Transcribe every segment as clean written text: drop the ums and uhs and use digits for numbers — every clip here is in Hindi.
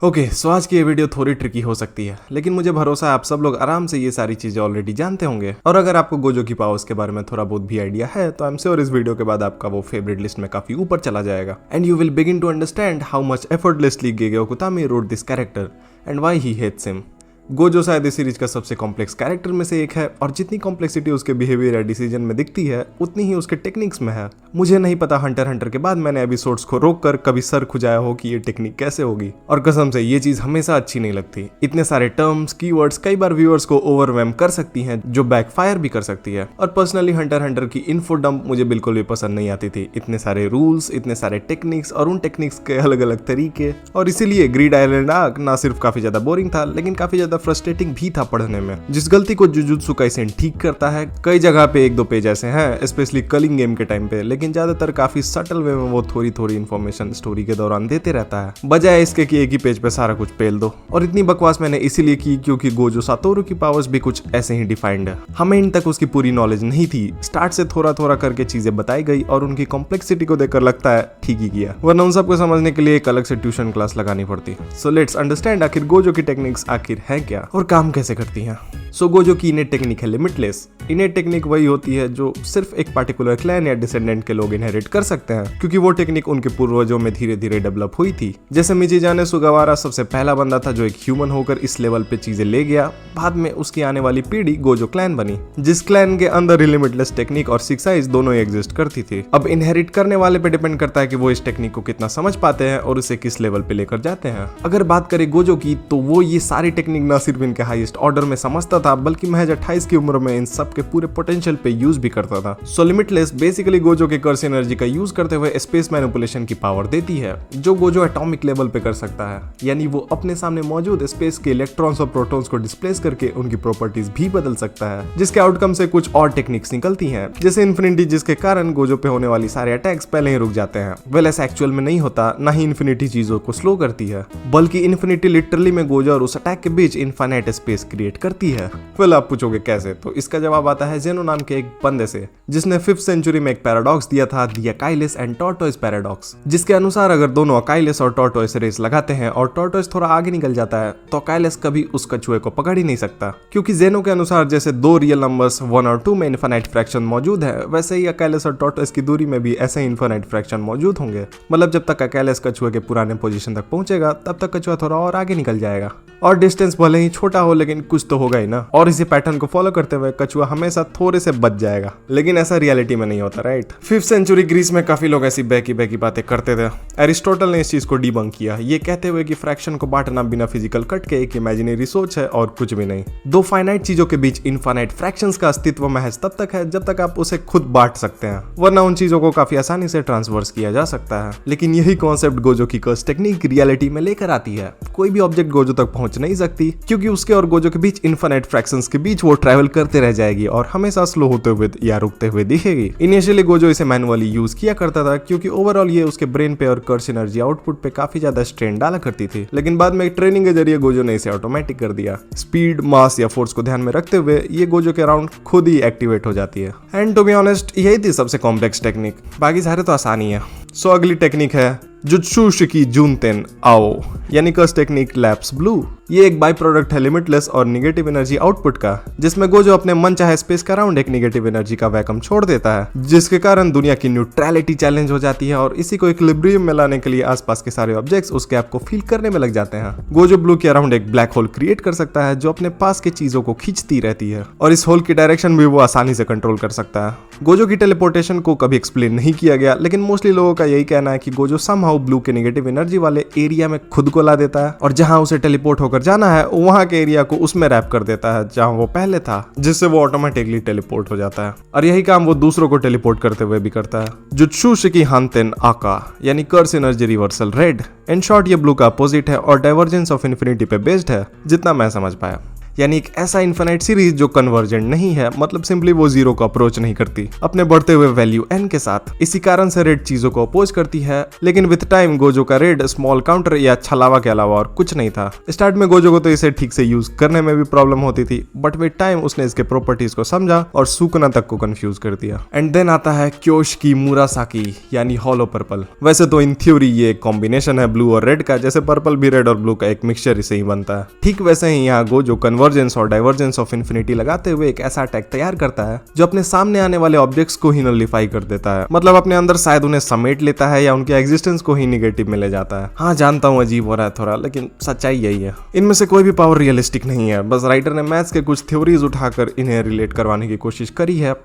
ओके सो आज की ये वीडियो थोड़ी ट्रिकी हो सकती है, लेकिन मुझे भरोसा है आप सब लोग आराम से ये सारी चीजें ऑलरेडी जानते होंगे। और अगर आपको गोजो की पावर्स के बारे में थोड़ा बहुत भी आइडिया है तो आई एम श्योर इस वीडियो के बाद आपका वो फेवरेट लिस्ट में काफी ऊपर चला जाएगा and you will begin to understand how much effortlessly Gege Akutami wrote this character and why he hates him. Gojo शायद इस सीरीज का सबसे कॉम्प्लेक्स कैरेक्टर में से एक है और जितनी कॉम्प्लेक्सिटी उसके बिहेवियर या डिसीजन में दिखती है उतनी ही उसके टेक्निक्स में है। मुझे नहीं पता हंटर हंटर के बाद मैंने एपिसोड्स को रोक कर कभी सर खुजाया हो कि ये टेक्निक कैसे होगी, और कसम से ये चीज हमेशा अच्छी नहीं लगती। इतने सारे टर्म्स कीवर्ड्स कई बार व्यूअर्स को ओवरवेम कर सकती हैं जो बैकफायर भी कर सकती है। और पर्सनली हंटर हंटर की इन्फो डंप मुझे बिल्कुल भी पसंद नहीं आती थी। इतने सारे रूल्स, इतने सारे टेक्निक्स और उन टेक्निक्स के अलग अलग तरीके, और इसीलिए ग्रीड आइलैंड आर्क ना सिर्फ काफी ज्यादा बोरिंग था लेकिन काफी ज्यादा फ्रस्ट्रेटिंग भी था पढ़ने में। जिस गलती को जुजुत्सु काइसेन ठीक करता है, कई जगह पे एक दो पेज ऐसे हैं स्पेशली कलिंग गेम के टाइम पे, लेकिन ज्यादातर काफी सटल वे में वो थोड़ी थोड़ी इन्फॉर्मेशन स्टोरी के दौरान देते रहता है, बजाय इसके कि एक ही पेज पे सारा कुछ पेल दो। और इतनी बकवास मैंने इसीलिए की क्योंकि गोजो सातोरू की पावर्स भी कुछ ऐसे ही डिफाइंड है। हमें इन तक उसकी पूरी नॉलेज नहीं थी। स्टार्ट से थोड़ा थोड़ा करके चीजें बताई गई और उनकी कॉम्प्लेक्सिटी को देखकर लगता है ठीक ही किया, वरना उन सबको समझने के लिए एक अलग से ट्यूशन क्लास लगानी पड़ती। सो लेट्स अंडरस्टैंड आखिर गोजो की टेक्निक्स आखिर है क्या और काम कैसे करती हैं। सो गोजो की इनेट टेक्निक है लिमिटलेस। इनेट टेक्निक वही होती है जो सिर्फ एक पार्टिकुलर क्लैन या डिसेंडेंट के लोग इनहेरिट कर सकते हैं, क्योंकि वो टेक्निक उनके पूर्वजों में धीरे धीरे डेवलप हुई थी। जैसे मिचिजाने सुगावारा सबसे पहला बंदा था जो एक ह्यूमन होकर इस लेवल पे चीजें ले गया। बाद में उसकी आने वाली पीढ़ी गोजो क्लैन बनी, जिस क्लैन के अंदर लिमिटलेस टेक्निक और सिक्साइज दोनों ही एग्जिस्ट करती थी। अब इनहेरिट करने वाले पे डिपेंड करता है कि वो इस टेक्निक को कितना समझ पाते हैं और उसे किस लेवल पे लेकर जाते हैं। अगर बात करें गोजो की तो वो ये सारी टेक्निक न सिर्फ इनके हाईएस्ट ऑर्डर में समझता था बल्कि महज 28 की उम्र में इन सब के पूरे पोटेंशियल पे यूज भी करता था। सो लिमिटलेस बेसिकली गोजो के कर्स एनर्जी का यूज करते हुए स्पेस मैनिपुलेशन की पावर देती है, जो गोजो एटॉमिक लेवल पे कर सकता है। यानी वो अपने सामने मौजूद स्पेस के इलेक्ट्रॉन्स और प्रोटॉन्स को डिस्प्लेस करके उनकी प्रॉपर्टीज भी बदल सकता है, जिसके आउटकम से कुछ और टेक्निक्स निकलती हैं, जैसे इन्फिनिटी, जिसके कारण गोजो पे होने वाली सारे अटैक्स पहले ही रुक जाते हैं। वेल ऐसा एक्चुअल में नहीं होता, ना ही इन्फिनिटी चीजों को स्लो करती है, बल्कि इन्फिनिटी लिटरली में गोजो और उस अटैक के बीच इनफाइनाइट स्पेस क्रिएट करती है। वेल आप पूछोगे कैसे, तो इसका जवाब आता है जेनो नाम के एक बंदे से, जिसने 5th सेंचुरी में एक पैराडॉक्स दिया था, द अकाइलिस एंड टॉर्टोइस पैराडॉक्स, जिसके अनुसार अगर दोनों अकाइलिस और टॉर्टोइस रेस लगाते हैं और टॉर्टोइस थोड़ा आगे निकल जाता है तो अकाइलिस कभी उस कछुए को पकड़ ही नहीं सकता, क्योंकि जेनो के अनुसार जैसे दो रियल नंबर्स 1 और 2 में इनफाइनाइट फ्रैक्शन मौजूद है, वैसे ही अकाइलिस और टॉर्टोइस की दूरी में भी ऐसे ही इनफाइनाइट फ्रैक्शन मौजूद होंगे। मतलब जब तक अकाइलिस कछुए के पुराने पोजीशन तक पहुंचेगा तब तक कछुआ थोड़ा और आगे निकल जाएगा, और डिस्टेंस भले ही छोटा हो लेकिन कुछ तो होगा ही ना। और इसी पैटर्न को फॉलो करते हुए कछुआ हमेशा थोड़े से बच जाएगा, लेकिन ऐसा रियलिटी में नहीं होता, राइट। 5th सेंचुरी ग्रीस में काफी लोग ऐसी बहकी बहकी बातें करते थे। एरिस्टोटल ने इस चीज को डिबंक किया, ये कहते हुए कि फ्रैक्शन को बांटना बिना फिजिकल कट के एक इमेजिनरी सोच है और कुछ भी नहीं। दो फाइनाइट चीजों के बीच इनफाइनाइट फ्रैक्शंस का अस्तित्व महज तब तक है जब तक आप उसे खुद बांट सकते हैं, वरना उन चीजों को काफी आसानी से ट्रांसवर्स किया जा सकता है। लेकिन यही कॉन्सेप्ट गोजो की कर्स टेक्निक रियलिटी में लेकर आती है। कोई भी ऑब्जेक्ट गोजो तक पहुंच नहीं सकती क्योंकि उसके और गोजो के बीच इनफाइनाइट फ्रैक्शंस के बीच वो ट्रैवल करते रह जाएगी और हमेशा स्लो होते हुए या रुकते हुए दिखेगी। इनिशियली गोजो इसे मैनुअली यूज किया करता था क्योंकि ओवरऑल ये उसके ब्रेन पे और कर्स एनर्जी आउटपुट पे काफी ज्यादा स्ट्रेन डाला करती थी, लेकिन बाद में ट्रेनिंग के जरिए गोजो ने इसे ऑटोमेटिक कर दिया। स्पीड, मास या फोर्स को ध्यान में रखते हुए ये गोजो के अराउंड खुद ही एक्टिवेट हो जाती है। एंड टू बी ऑनेस्ट यही थी सबसे कॉम्प्लेक्स टेक्निक, बाकी सारे तो आसान ही है। सो अगली टेक्निक है जुत्सु शिकी जुनतेन आओ, यानी कर्स टेक्निक लैप्स ब्लू। ये एक बाई प्रोडक्ट है लिमिटलेस और निगेटिव एनर्जी आउटपुट का, जिसमें गोजो अपने मन चाहे स्पेस के अराउंड एक निगेटिव एनर्जी का वैक्यूम छोड़ देता है, जिसके कारण दुनिया की न्यूट्रलिटी चैलेंज हो जाती है और इसी को इक्विलिब्रियम में लाने के लिए आसपास के सारे ऑब्जेक्ट्स उस गैप को फील करने में लग जाते हैं। गोजो ब्लू के अराउंड एक ब्लैक होल क्रिएट कर सकता है जो अपने पास के चीजों को खींचती रहती है, और इस होल की डायरेक्शन भी वो आसानी से कंट्रोल कर सकता है। गोजो की टेलीपोर्टेशन को कभी एक्सप्लेन नहीं किया गया, लेकिन मोस्टली लोगों का यही कहना है कि गोजो समहाउ ब्लू के नेगेटिव एनर्जी वाले एरिया में खुद को ला देता है और जहां उसे टेलीपोर्ट होकर जाना है वहां के एरिया को उसमें रैप कर देता है जहां वो पहले था, जिससे वो ऑटोमेटिकली टेलीपोर्ट हो जाता है। और यही काम वो दूसरों को टेलीपोर्ट करते हुए भी करता है। जुत्सु शिकी हानतेन आका, यानी curse energy reversal red. In short ये ब्लू का अपोजिट है और डाइवर्जेंस ऑफ इन्फिनिटी पे बेस्ड है, जितना मैं समझ पाया। यानी एक ऐसा इनफाइनाइट सीरीज जो कन्वर्जेंट नहीं है, मतलब सिंपली वो जीरो को अप्रोच नहीं करती अपने बढ़ते हुए वैल्यू n के साथ। इसी कारण से रेड चीजों को अपोज करती है, लेकिन विथ टाइम गोजो का रेड स्मॉल काउंटर या छलावा के अलावा और कुछ नहीं था। स्टार्ट में गोजो को तो इसे ठीक से यूज करने में भी प्रॉब्लम होती थी, बट विथ टाइम उसने इसके प्रॉपर्टीज को समझा और सुकना तक को कंफ्यूज कर दिया। एंड देन आता है क्योश की मुरासाकी, यानी हॉलो पर्पल। वैसे तो इन थ्योरी ये एक कॉम्बिनेशन है ब्लू और रेड का, जैसे पर्पल भी रेड और ब्लू का एक मिक्सचर इसे ही बनता है। ठीक वैसे ही यहाँ गोजो कन्वर्जेंस और डाइवर्जेंस ऑफ इन्फिनिटी लगाते हुए एक ऐसा अटैक तैयार करता है जो अपने सामने आने वाले ऑब्जेक्ट्स को ही नलिफाई कर देता है, मतलब अपने अंदर शायद उन्हें समेट लेता है या उनके एग्जिस्टेंस को ही निगेटिव में ले जाता है। हाँ जानता हूँ अजीब हो रहा है थोड़ा, लेकिन सच्चाई यही है। इनमें से कोई भी पावर रियलिस्टिक नहीं है, बस राइटर ने मैथ्स के कुछ थ्योरीज उठाकर इन्हें रिलेट करवाने की कोशिश करी है।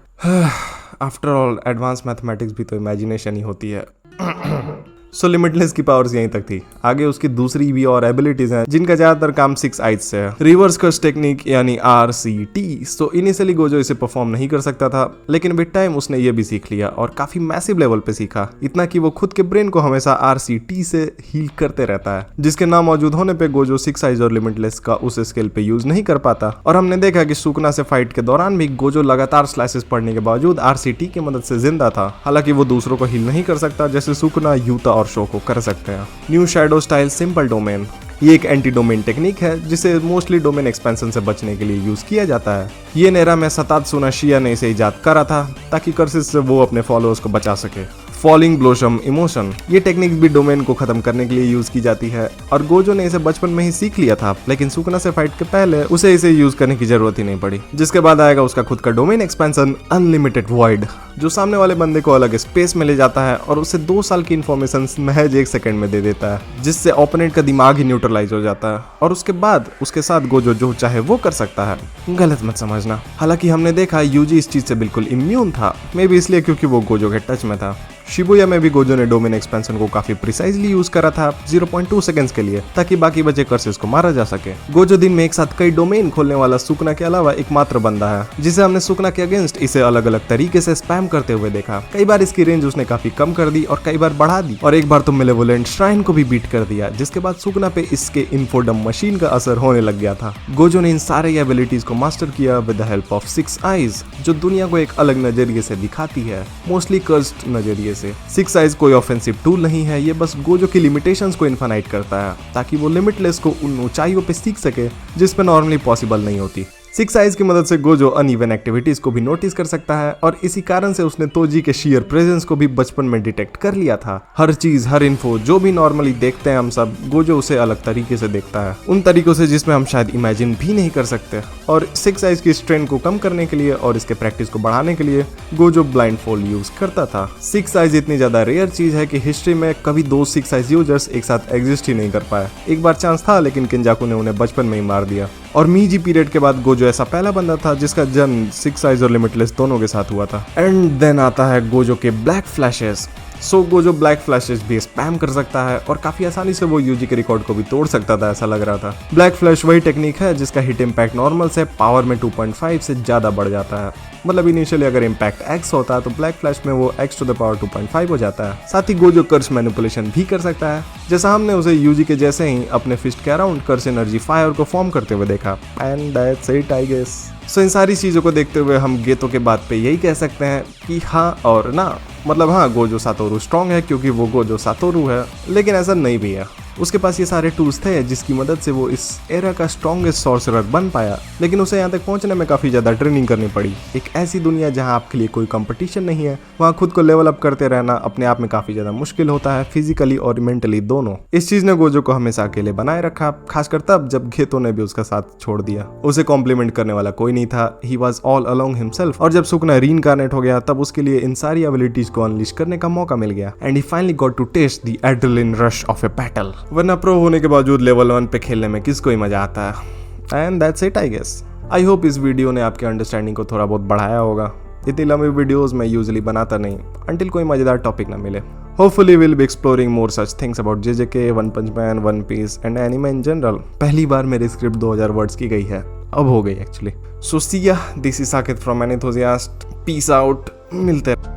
आफ्टर ऑल एडवांस मैथमेटिक्स भी तो इमेजिनेशन ही होती है। सो लिमिटलेस की पावर्स यहीं तक थी। आगे उसकी दूसरी भी और एबिलिटीज हैं जिनका ज्यादातर काम 6 आइज से है। रिवर्स कर्स टेक्निक यानी RCT। सो इनिशियली गोजो इसे परफॉर्म नहीं कर सकता था, लेकिन विद टाइम उसने ये भी सीख लिया और काफी मैसिव लेवल पे सीखा, इतना कि वो खुद के ब्रेन को हमेशा RCT से हील करते रहता है, जिसके ना मौजूद होने पे गोजो 6 आइज और लिमिटलेस का उस स्केल पे यूज नहीं कर पाता। और हमने देखा कि सुकना से फाइट के दौरान भी गोजो लगातार स्लाइसेस पड़ने के बावजूद RCT की मदद से जिंदा था। हालांकि वो दूसरों को हील नहीं कर सकता जैसे सुकना, यूता और शो को कर सकते हैं। New shadow style simple domain, ये एक एंटी डोमेन टेक्निक है जिसे मोस्टली डोमेन एक्सपेंशन से बचने के लिए यूज किया जाता है। ये नेरा में सतात्सु नाशिया ने इसे इजाद करा था ताकि कर्सिस से वो अपने फॉलोअर्स को बचा सके। फॉलिंग ब्लोसम इमोशन, ये टेक्निक भी डोमेन को खत्म करने के लिए यूज की जाती है और गोजो ने इसे बचपन में ही सीख लिया था, लेकिन सुकना से फाइट के पहले उसे इसे यूज करने की जरूरत ही नहीं पड़ी। जिसके बाद आएगा उसका खुद का डोमेन एक्सपेंशन अनलिमिटेड वॉइड, जो सामने वाले बंदे को अलग स्पेस में ले जाता है और उसे 2 साल की इन्फॉर्मेशन महज 1 सेकंड में दे देता है, जिससे ओपोनेंट का दिमाग ही न्यूट्रलाइज हो जाता है और उसके बाद उसके साथ गोजो जो चाहे वो कर सकता है। गलत मत समझना, हालांकि हमने देखा यूजी इस चीज से बिल्कुल इम्यून था, मे भी इसलिए क्योंकि वो गोजो के टच में था। शिबुया में भी गोजो ने डोमेन एक्सपेंशन को काफी प्रिसाइजली यूज करा था 0.2 सेकंड्स के लिए, ताकि बाकी बचे कर्सेस को मारा जा सके। गोजो दिन में एक साथ कई डोमेन खोलने वाला सुकना के अलावा एकमात्र बंदा है जिसे हमने सुकना के अगेंस्ट इसे अलग अलग तरीके से स्पैम करते हुए देखा। कई बार इसकी रेंज उसने काफी कम कर दी और कई बार बढ़ा दी, और एक बार तो मिलेवोलेंट श्राइन को भी बीट कर दिया, जिसके बाद सुकना पे इसके इन्फोडम मशीन का असर होने लग गया था। गोजो ने इन सारे एबिलिटीज को मास्टर किया with the help of 6 eyes, जो दुनिया को एक अलग नजरिए से दिखाती है, मोस्टली कर्स्ड नजरिए से। 6 आइज कोई ऑफेंसिव टूल नहीं है, ये बस गोजो की लिमिटेशंस को इनफाइनाइट करता है ताकि वो लिमिटलेस को उन ऊंचाइयों पे सीख सके जिस पे नॉर्मली पॉसिबल नहीं होती। 6 आइज की मदद से गोजो अनइवन एक्टिविटीज को भी नोटिस कर सकता है और इसी कारण से उसने तोजी के शियर प्रेजेंस को भी बचपन में डिटेक्ट कर लिया था। हर चीज, हर इन्फो जो भी नॉर्मली देखते हैं हम सब, गोजो उसे अलग तरीके से देखता है, उन तरीकों से जिसमें हम शायद इमेजिन भी नहीं कर सकते। और 6 आइज की स्ट्रेंथ को कम करने के लिए और इसके प्रैक्टिस को बढ़ाने के लिए गोजो ब्लाइंड फोल्ड यूज करता था। 6 आइज इतनी ज्यादा रेयर चीज है कि हिस्ट्री में कभी 2 6 आइज यूजर्स एक साथ एग्जिस्ट ही नहीं कर पाए। एक बार चांस था, लेकिन किंजाकू ने उन्हें बचपन में ही मार दिया। और मीजी पीरियड के बाद गोजो ऐसा पहला बंदा था जिसका जन्म 6 आइज और लिमिटलेस दोनों के साथ हुआ था। एंड देन आता है गोजो के ब्लैक फ्लैशेस। सो गोजो ब्लैक फ्लैशेस भी स्पैम कर सकता है और काफी आसानी से वो यूजी के रिकॉर्ड को भी तोड़ सकता था, ऐसा लग रहा था। ब्लैक फ्लैश वही टेक्निक है जिसका हिट इम्पैक्ट नॉर्मल से पावर में 2.5 से ज्यादा बढ़ जाता है। मतलब इनिशियली अगर इम्पैक्ट x होता है तो ब्लैक फ्लैश में वो x टू द पावर 2.5 हो जाता है। साथ ही गोजो कर्स मैनिपुलेशन भी कर सकता है, जैसा हमने उसे यूजी के जैसे ही अपने फिस्ट के अराउंड कर्स एनर्जी फायर को फॉर्म करते हुए देखा। And that's it I guess. So इन सारी चीजों को देखते हुए हम गेतो के बात पे यही कह सकते हैं कि हाँ और ना। मतलब हाँ, गोजो सातोरू स्ट्रॉन्ग है क्योंकि वो गोजो सातोरू है, लेकिन ऐसा नहीं भी है। उसके पास ये सारे टूल्स थे जिसकी मदद से वो इस एरा का स्ट्रॉन्गेस्ट सॉर्सरर बन पाया, लेकिन उसे यहाँ तक पहुँचने में काफ़ी ज़्यादा ट्रेनिंग करनी पड़ी। एक ऐसी दुनिया जहाँ आपके लिए कोई कंपटीशन नहीं है, वहाँ खुद को लेवल अप करते रहना अपने आप में काफ़ी ज़्यादा मुश्किल होता है, फिजिकली और मेंटली दोनों। इस चीज़ ने गोजो को हमेशा अकेले बनाए रखा, खासकर तब जब गेतो ने भी उसका साथ छोड़ दिया। उसे कॉम्प्लीमेंट करने वाला कोई नहीं था, he was all along himself. और जब सुकना रीइंकार्नेट हो गया तब उसके लिए इन सारी एबिलिटीज को अनलिश करने का मौका मिल गया, and he finally got to test the adrenaline rush of a battle. वरना प्रो होने के बावजूद लेवल 1 पे खेलने में किसको ही मजा आता है। And that's it I guess. I hope इस वीडियो ने आपके अंडरस्टैंडिंग को थोड़ा बहुत बढ़ाया होगा। इतनी लंबी वीडियोस मैं यूजुअली बनाता नहीं अंटिल कोई मजेदार टॉपिक ना मिले। Hopefully we'll be exploring more such things about JJK, One Punch Man, One Piece and anime in general. पहली बार मेरी स्क्रिप्ट 2000 वर्ड्स की गई है, अब हो गई actually. So see ya, this is Sakit from Anenthusiast. Peace out, मिलते हैं।